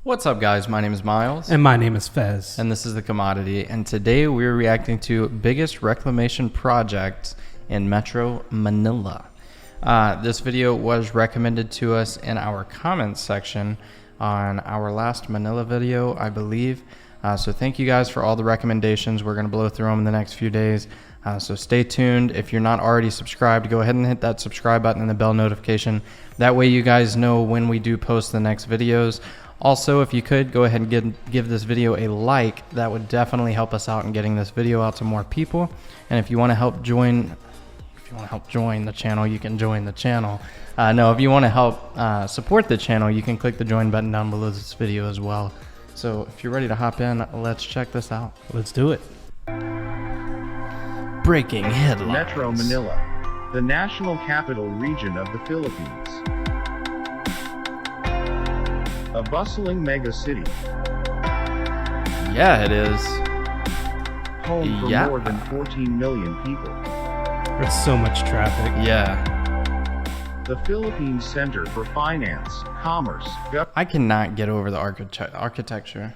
What's up, guys? My name is Miles. And my name is Fez. And this is The Commodity. And today we're reacting to biggest reclamation project in Metro Manila. This video was recommended to us in our comments section on our last Manila video, I believe. So thank you guys for all the recommendations. We're going to blow through them in the next few days. So stay tuned. If you're not already subscribed, go ahead and hit that subscribe button and the bell notification. That way you guys know when we do post the next videos. Also, if you could, go ahead and give this video a like. That would definitely help us out in getting this video out to more people. And if you want to help join, the channel, you can join the channel. If you want to help support the channel, you can click the join button down below this video as well. So if you're ready to hop in, let's check this out. Let's do it. Breaking headlines. Metro Manila, the national capital region of the Philippines. A bustling mega city. Yeah, it is. Home for more than 14 million people. There's so much traffic. Yeah. The Philippines Center for Finance, Commerce, I cannot get over the architecture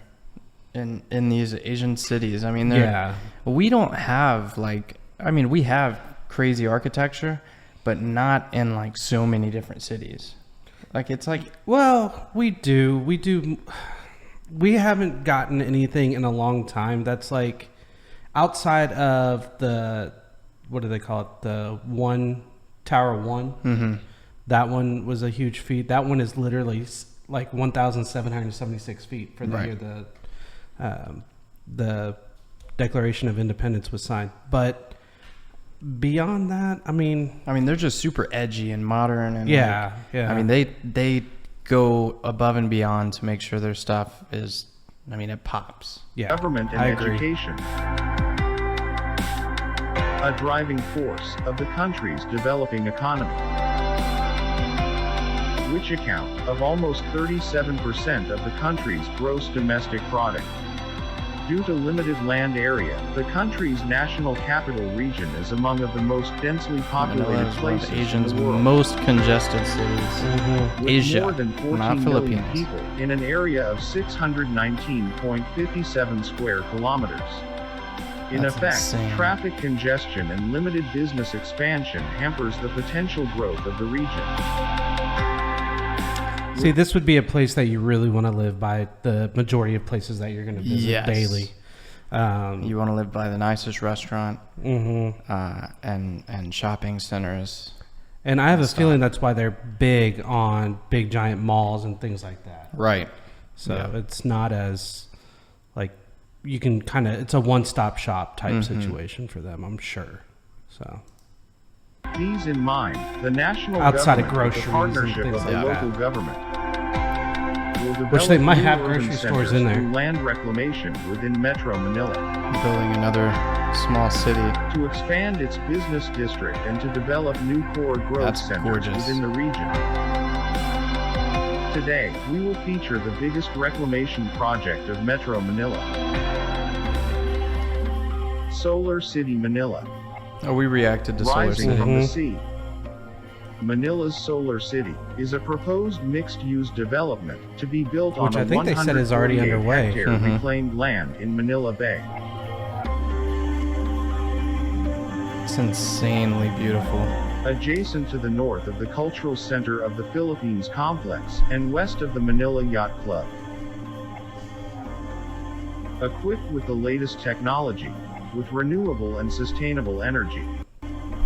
in these Asian cities. I mean, we don't have we have crazy architecture, but not in like so many different cities. Well, we do. We haven't gotten anything in a long time that's like outside of the, what do they call it? The Tower 1. Mm-hmm. That one was a huge feat. That one is literally like 1,776 feet for the year the Declaration of Independence was signed. But beyond that, I mean, they're just super edgy and modern, and yeah. I mean, they go above and beyond to make sure their stuff is, it pops. Yeah, government and education. A driving force of the country's developing economy, which account of almost 37% of the country's gross domestic product. Due to limited land area, the country's national capital region is among the most densely populated places Asia's in the world. Most congested cities. Mm-hmm. With Asia, more than 14 not million Philippines. people in an area of 619.57 square kilometers. In That's effect, insane. traffic congestion and limited business expansion hampers the potential growth of the region. See, this would be a place that you really want to live by the majority of places that you're going to visit daily. You want to live by the nicest restaurant, and shopping centers. And I have a feeling that's why they're big on big giant malls and things like that. Right. So it's not as like you can it's a one-stop shop type situation for them, I'm sure. So. These in mind, the national outside of government, groceries with the partnership and of things the like local that. government, will Which they might develop have new grocery urban stores centers in there. through land reclamation within Metro Manila, Building another small city. to expand its business district and to develop new core growth centers within the region. Today, we will feature the biggest reclamation project of Metro Manila. Solar City Manila. Oh, we reacted to Solar Rising City. from the sea. Manila's Solar City is a proposed mixed-use development to be built Which on I think they said is already 148 underway. hectare reclaimed land in Manila Bay. It's insanely beautiful. Adjacent to the north of the cultural center of the Philippines complex and west of the Manila Yacht Club. Equipped with the latest technology, with renewable and sustainable energy.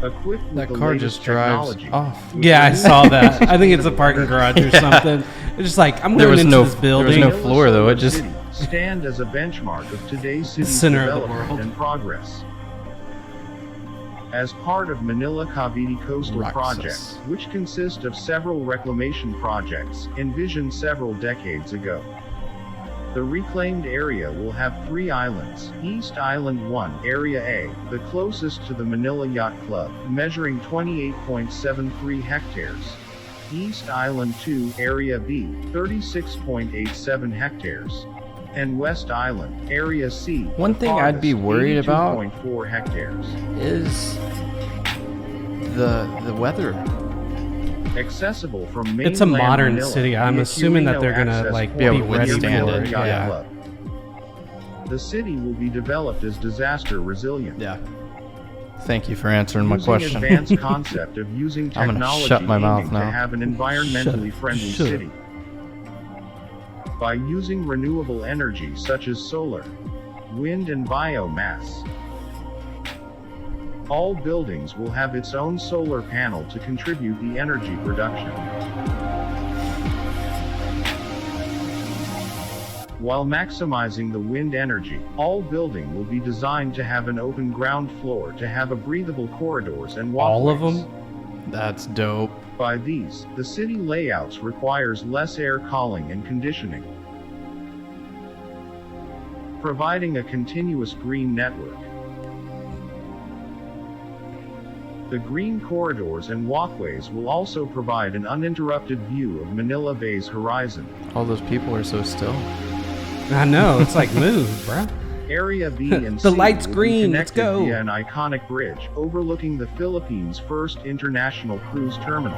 Equipped with That the car latest just drives technology. off. Yeah, I saw that. I think it's a parking garage or something. It's just like, I'm There going was into no- this building. there was no floor, though. It just City stand as a benchmark of today's city's center of the development world. and progress. As part of Manila Cavite Coastal Roxas. Project, which consists of several reclamation projects envisioned several decades ago. The reclaimed area will have 3 islands. East Island 1, Area A, the closest to the Manila Yacht Club, measuring 28.73 hectares. East Island 2, Area B, 36.87 hectares. And West Island, Area C. One thing I'd be worried about 82.4 hectares. is the weather. Accessible from mainland It's a modern Manila, city. I'm the assuming that Aquilino they're gonna access like point be able to near withstand Manila it, Yacht yeah. Club. The city will be developed as disaster resilient. Yeah. Thank you for answering my Using question. advanced concept of using I'm gonna technology shut my mouth aiming now. to have an environmentally friendly Shut. city. By using renewable energy such as solar, wind and biomass. All buildings will have its own solar panel to contribute the energy production. While maximizing the wind energy, all building will be designed to have an open ground floor to have a breathable corridors and walkways. All of them? That's dope. By these, the city layouts requires less air cooling and conditioning, providing a continuous green network. The green corridors and walkways will also provide an uninterrupted view of Manila Bay's horizon. All those people are so still. I know. It's like move, bro. Area B and The C light's will green, be let's connected go. via an iconic bridge overlooking the Philippines' first international cruise terminal.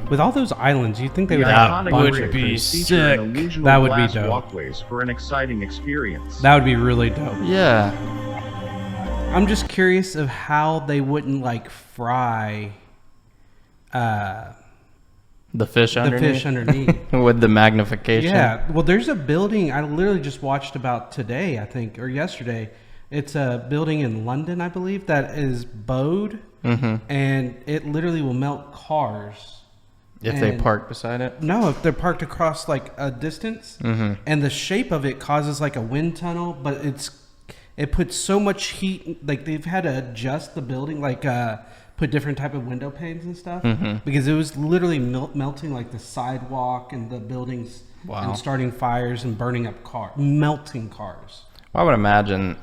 With all those islands, you'd think they The would have a iconic bunch bridge of will people. feature an illusional That would be glass dope. walkways for an exciting experience. That would be really dope. Yeah. I'm just curious of how they wouldn't like fry The fish the underneath. fish underneath. With the magnification. Yeah. Well, there's a building I literally just watched about today, I think, or yesterday. It's a building in London, I believe, that is bowed, and it literally will melt cars. If they And- park beside it. No, if they're parked across like a distance, and the shape of it causes like a wind tunnel, but it puts so much heat. Like they've had to adjust the building, like put different type of window panes and stuff, because it was literally melting like the sidewalk and the buildings, Wow. and starting fires and burning up melting cars. I would imagine,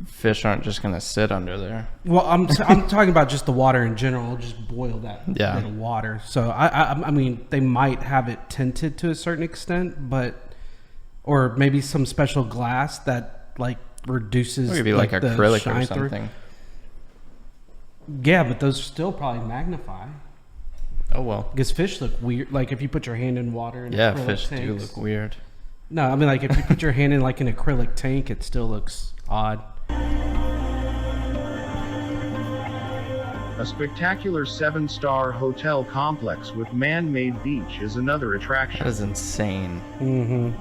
fish aren't just gonna sit under there. Well, I'm talking about just the water in general. Just boil that bit of water. So I mean, they might have it tinted to a certain extent, but or maybe some special glass that like reduces. It could be like the acrylic shine or through. something. Yeah, but those still probably magnify. Oh well. Because fish look weird. Like if you put your hand in water. In Yeah, acrylic fish do tanks. look weird. No, I mean like if you put your hand in like an acrylic tank, it still looks odd. A spectacular 7-star hotel complex with man-made beach is another attraction. That is insane. Mm-hmm.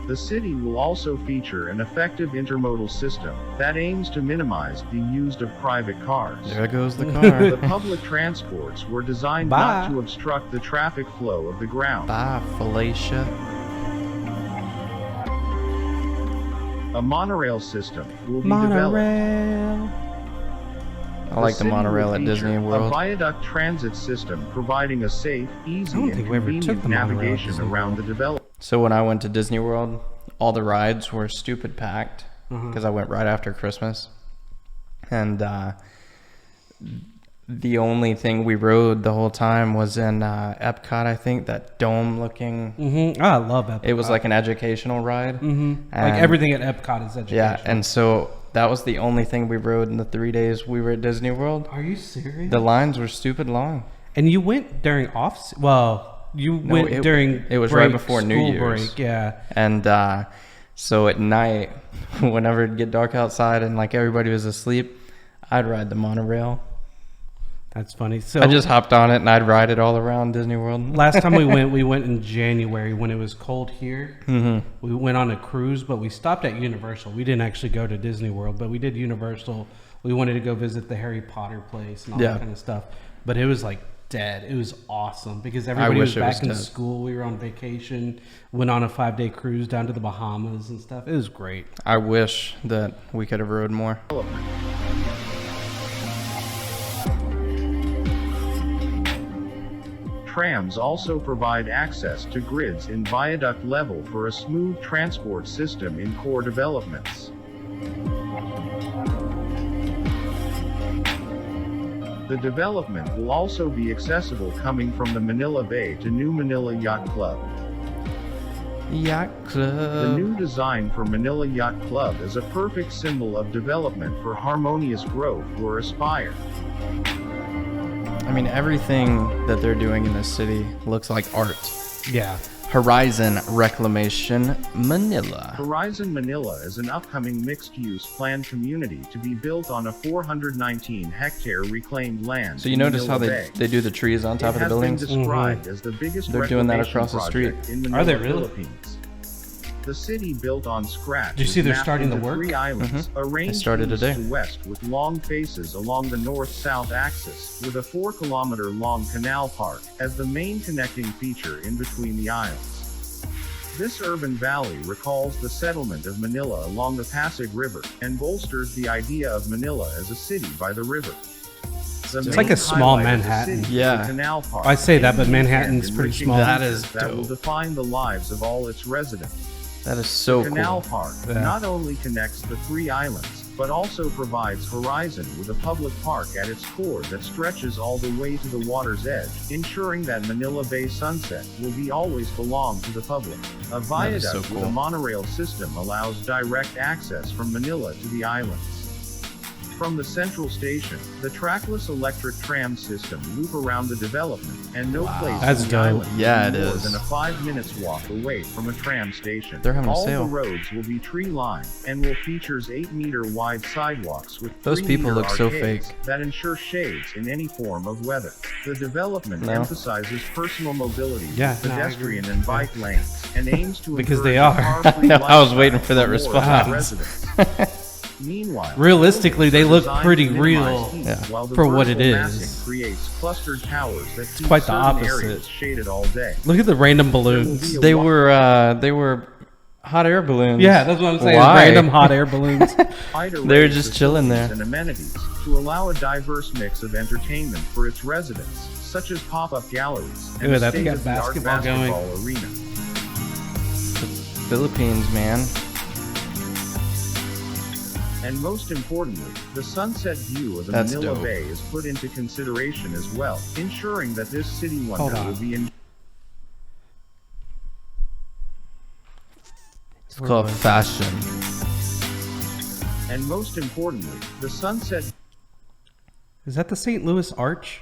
The city will also feature an effective intermodal system that aims to minimize the use of private cars. There goes the car. The public transports were designed Bye. not to obstruct the traffic flow of the ground. Bye, Felicia. A monorail system will be developed. I like the city will monorail at feature Disney A World. viaduct transit system providing a safe, easy, don't and think we ever took convenient the monorail at navigation Disney around the development. So when I went to Disney World, all the rides were stupid packed because I went right after Christmas. And the only thing we rode the whole time was in Epcot, I think, that dome looking. Mm-hmm. Oh, I love Epcot. It was like an educational ride. Mm-hmm. Like everything at Epcot is educational. Yeah, and so that was the only thing we rode in the 3 days we were at Disney World. Are you serious? The lines were stupid long. And you went during you went during it was break, right before New school Year's. break, yeah. And so at night, whenever it'd get dark outside and like everybody was asleep, I'd ride the monorail. That's funny. So I just hopped on it and I'd ride it all around Disney World. last time we went in January when it was cold here. Mm-hmm. We went on a cruise, but we stopped at Universal. We didn't actually go to Disney World, but we did Universal. We wanted to go visit the Harry Potter place and all that kind of stuff. But it was like dead. It was awesome because everybody was back in school. We were on vacation, went on a 5-day cruise down to the Bahamas and stuff. It was great. I wish that we could have rode more. Trams also provide access to grids in viaduct level for a smooth transport system in core developments. The development will also be accessible coming from the Manila Bay to New Manila Yacht Club. Yacht Club. The new design for Manila Yacht Club is a perfect symbol of development for harmonious growth or aspire. I mean, everything that they're doing in this city looks like art. Yeah. Horizon Reclamation Manila. Horizon Manila is an upcoming mixed-use planned community to be built on a 419-hectare reclaimed land. So you in notice how Manila Bay. they do the trees on top of the buildings? It has been described as the biggest They're doing that reclamation across the street. project in Manila, Are they really? Philippines. The city built on scratch. Did you see is they're mapped starting the into work? 3 islands, arranged started east today. to west with long faces along the north-south axis, with a 4-kilometer-long canal park as the main connecting feature in between the islands. This urban valley recalls the settlement of Manila along the Pasig River, and bolsters the idea of Manila as a city by the river. It's like a small Manhattan. Yeah. Canal park I say that, but aims to Manhattan's end pretty enriching small. That features is that will dope. define the lives of all its residents. That is so Canal cool. Park Yeah. not only connects the 3 islands, but also provides Horizon with a public park at its core that stretches all the way to the water's edge, ensuring that Manila Bay Sunset will be always belong to the public. A is viaduct so with cool. a monorail system allows direct access from Manila to the islands. From the central station, the trackless electric tram system loop around the development, and no place That's on the dope. island Yeah, will be it more is. than a 5 minutes walk away from a tram station. They're having a All sale. the roads will be tree-lined, and will features 8-meter wide sidewalks with Those people 3-meter look so arcades fake. that ensure shades in any form of weather. The development No. emphasizes personal mobility, Yeah, with no, I agree. pedestrian and bike lanes, and aims to Because they encourage a are. car-free I know, I was waiting lifestyle for that more of its response. residents. Meanwhile, Realistically, they look designed pretty to minimize real heat, Yeah. while the for what it vertical is. massing creates clustered towers that keep quite the certain opposite. areas shaded all day. Look at the random balloons. They were hot air balloons. Yeah, that's what I'm saying. Why? Random hot air balloons. Wide array They're of just chilling there. facilities and amenities to allow a diverse mix of entertainment for its residents, such as pop-up galleries and Look a at that, they got state-of-the-art basketball going. basketball arena. Philippines, man. And most importantly, the sunset view of the That's Manila dope. Bay is put into consideration as well, ensuring that this city wonder on. will be in. It's called fashion. And most importantly, the sunset Is that the St. Louis Arch?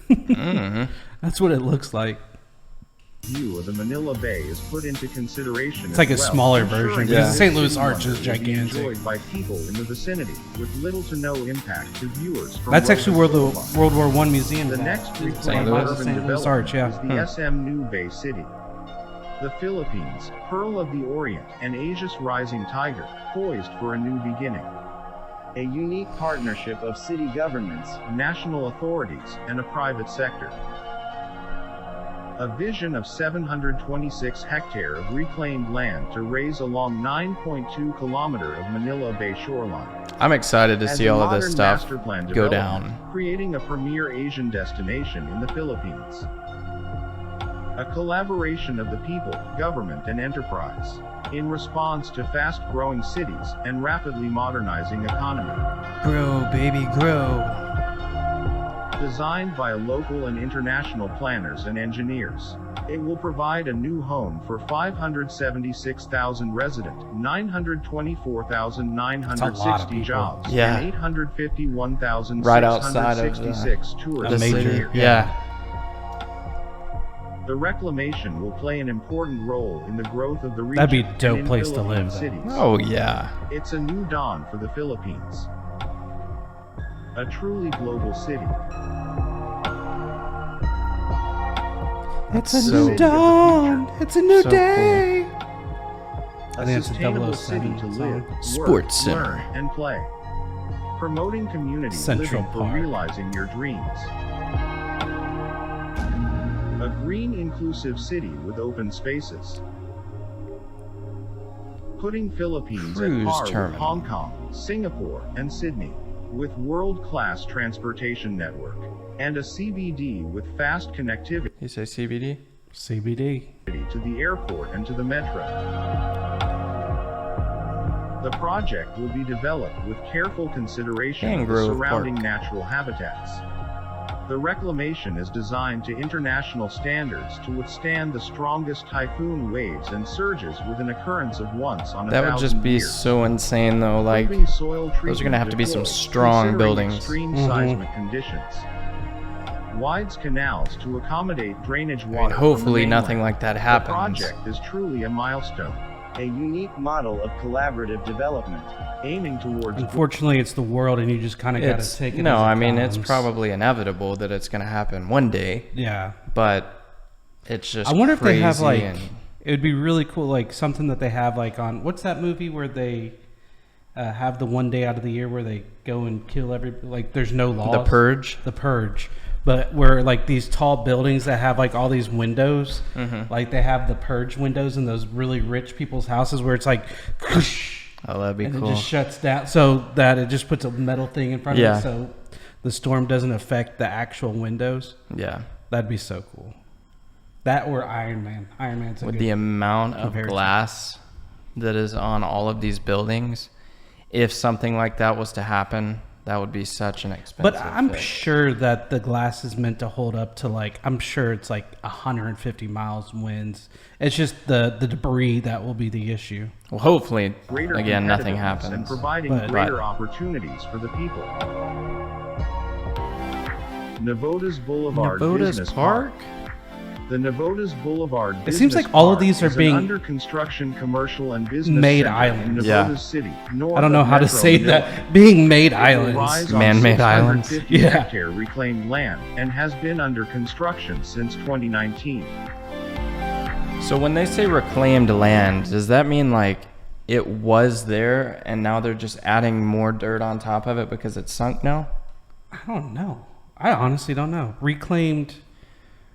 Mm-hmm. That's what it looks like. view of the Manila Bay is put into consideration. It's like a smaller version, because the St. Louis Arch is gigantic. Enjoyed by people in the vicinity, with little to no impact to viewers. From That's actually where the Boulevard. World War I museum The is. next St. reclaimed Louis? urban St. Louis development Arch, yeah. is the SM New Bay City. The Philippines, pearl of the Orient and Asia's rising tiger, poised for a new beginning. A unique partnership of city governments, national authorities, and a private sector. A vision of 726 hectare of reclaimed land to raise along 9.2 kilometer of Manila Bay shoreline. I'm excited to As see a all of this modern stuff master plan go development, down. creating a premier Asian destination in the Philippines. A collaboration of the people, government and enterprise, in response to fast-growing cities and rapidly modernizing economy. Grow, baby, grow. Designed by local and international planners and engineers, it will provide a new home for 576,000 resident, 924,960 jobs, Yeah. and 851,666 Right outside of tourists the a city. year. Yeah. The reclamation will play an important role in the growth of the region. That'd be a and dope in place to Philippine live, though. cities. Oh, yeah. It's a new dawn for the Philippines. A truly global city. It's a a So new new dawn. dawn. It's a new So day. A I think it's a sustainable 007 city to live, song. Sports work, Center. learn, and play. Promoting community Central living for Park. realizing your dreams. A green inclusive city with open spaces. Putting Philippines Cruise at par terminal. with Hong Kong, Singapore, and Sydney. With world-class transportation network. And a CBD with fast connectivity You say CBD? CBD. to the airport and to the metro. The project will be developed with careful consideration of the Mangrove surrounding Park. natural habitats. The Reclamation is designed to international standards to withstand the strongest typhoon waves and surges with an occurrence of once on a That would just be years. so insane, though. Like, Improving soil those are gonna have to be some treatment strong considering buildings. Extreme seismic conditions. Wides canals to accommodate drainage water. I mean, hopefully from the nothing mainland. like that The happens. project is truly a milestone, A unique model of collaborative development. aiming towards Unfortunately, it's the world, and you just kind of got to take it. No, as it I mean, it's comes. probably inevitable that it's going to happen one day, Yeah. but it's just I wonder if they have crazy like. and- It would be really cool, like something that they have like on what's that movie where they have the one day out of the year where they go and kill like there's no laws. The Purge. The Purge. But where like these tall buildings that have like all these windows, like they have the Purge windows in those really rich people's houses where it's like, Oh, that'd be and cool. it just shuts down so that it just puts a metal thing in front Yeah. of it so the storm doesn't affect the actual windows. Yeah. That'd be so cool. That or Iron Man. Iron Man's a With good the amount of comparison. glass that is on all of these buildings, if something like that was to happen, that would be such an expensive But I'm fix. sure that the glass is meant to hold up to like, I'm sure it's like 150 miles winds. It's just the debris that will be the issue. Well, hopefully, greater again, nothing competitiveness happens. and providing But- greater opportunities for the people. Navoda's Boulevard Navoda's Business Park? The Navoda's Boulevard It seems Business like all of Park these are is an being under construction commercial and business made center islands. in Yeah. Navoda's City. I don't know how to say that. Being made islands. Man-made islands. Yeah. Hectare reclaimed land and has been under construction since 2019. So when they say reclaimed land, does that mean like it was there and now they're just adding more dirt on top of it because it's sunk now? I don't know. I honestly don't know. Reclaimed.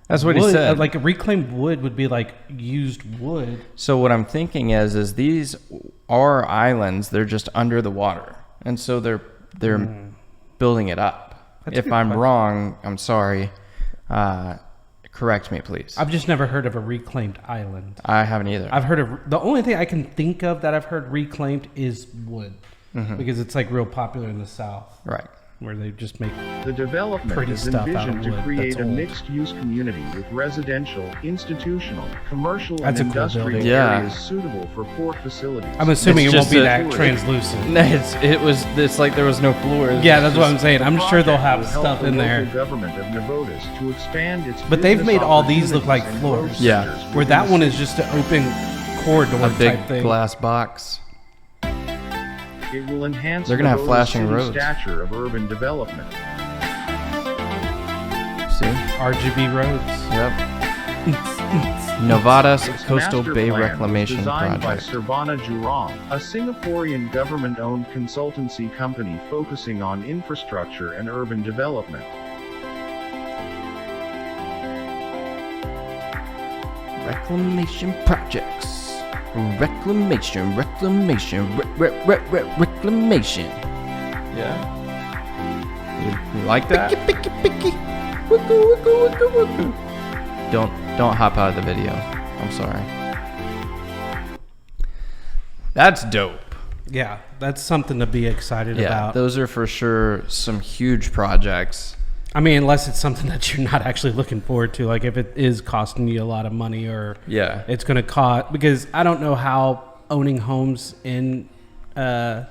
That's what he wood, said. Like a reclaimed wood would be like used wood. So what I'm thinking is these are islands. They're just under the water, and so they're building it up. That's a If good I'm question. wrong, I'm sorry. Correct me, please. I've just never heard of a reclaimed island. I haven't either. I've heard of the only thing I can think of that I've heard reclaimed is wood, because it's like real popular in the South Right. where they just make. The development Pretty is stuff out of envisioned to wood create that's a old. mixed-use community with residential, institutional, commercial, That's a and cool industrial building. Yeah. areas suitable for port facilities. I'm assuming It's it won't just be a- that translucent. No, it's like there was no floors. Yeah, that's what I'm saying. I'm The sure they'll project have will help stuff the in there. local government of Navoda's to expand its But they've business made all these look like opportunities and growth floors. Yeah. centers Where within that the one is city. just an open corridor A big type thing. glass box. It will enhance They're gonna have Navoda's flashing city roads. stature of urban development. See? RGB roads. Yep. Nevada's Its Coastal master Bay plan was Reclamation designed Project. by Servana Jurong, a Singaporean government-owned consultancy company focusing on infrastructure and urban development. Reclamation projects. Reclamation. Reclamation. Yeah. You like that? Don't hop out of the video. I'm sorry. That's dope. Yeah, that's something to be excited Yeah, about. those are for sure some huge projects. I mean, unless it's something that you're not actually looking forward to, like if it is costing you a lot of money or Yeah. it's going to cost, because I don't know how owning homes in the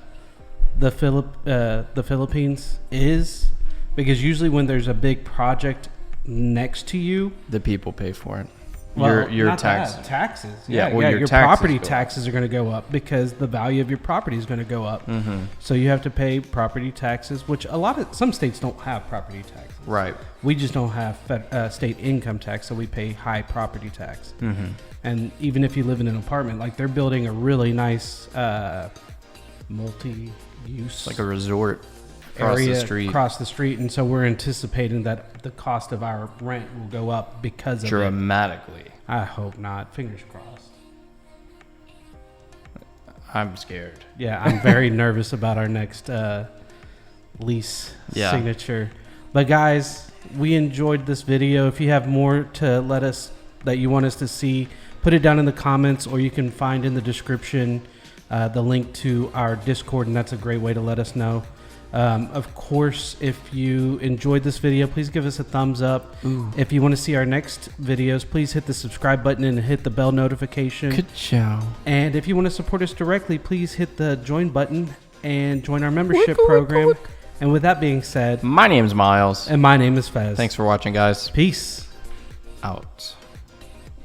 Philippines is, because usually when there's a big project next to you, The people pay for it. well, your not tax. that, taxes. Yeah, well, your your taxes property go up. taxes are going to go up because the value of your property is going to go up. Mm-hmm. So you have to pay property taxes, which some states don't have property taxes. Right. We just don't have state income tax, so we pay high property tax. Mm-hmm. And even if you live in an apartment, like they're building a really nice multi-use Like a resort across area the street. across the street, and so we're anticipating that the cost of our rent will go up because of it. Dramatically. I hope not. Fingers crossed. I'm scared. Yeah, I'm very nervous about our next lease Yeah. signature. But guys, we enjoyed this video. If you have more to let us that you want us to see, put it down in the comments, or you can find in the description the link to our Discord, and that's a great way to let us know. Of course, if you enjoyed this video, please give us a thumbs up. Ooh. If you want to see our next videos, please hit the subscribe button and hit the bell notification. Good job. And if you want to support us directly, please hit the join button and join our membership program. And with that being said, My name's Miles. and my name is Fez. Thanks for watching, guys. Peace. Out.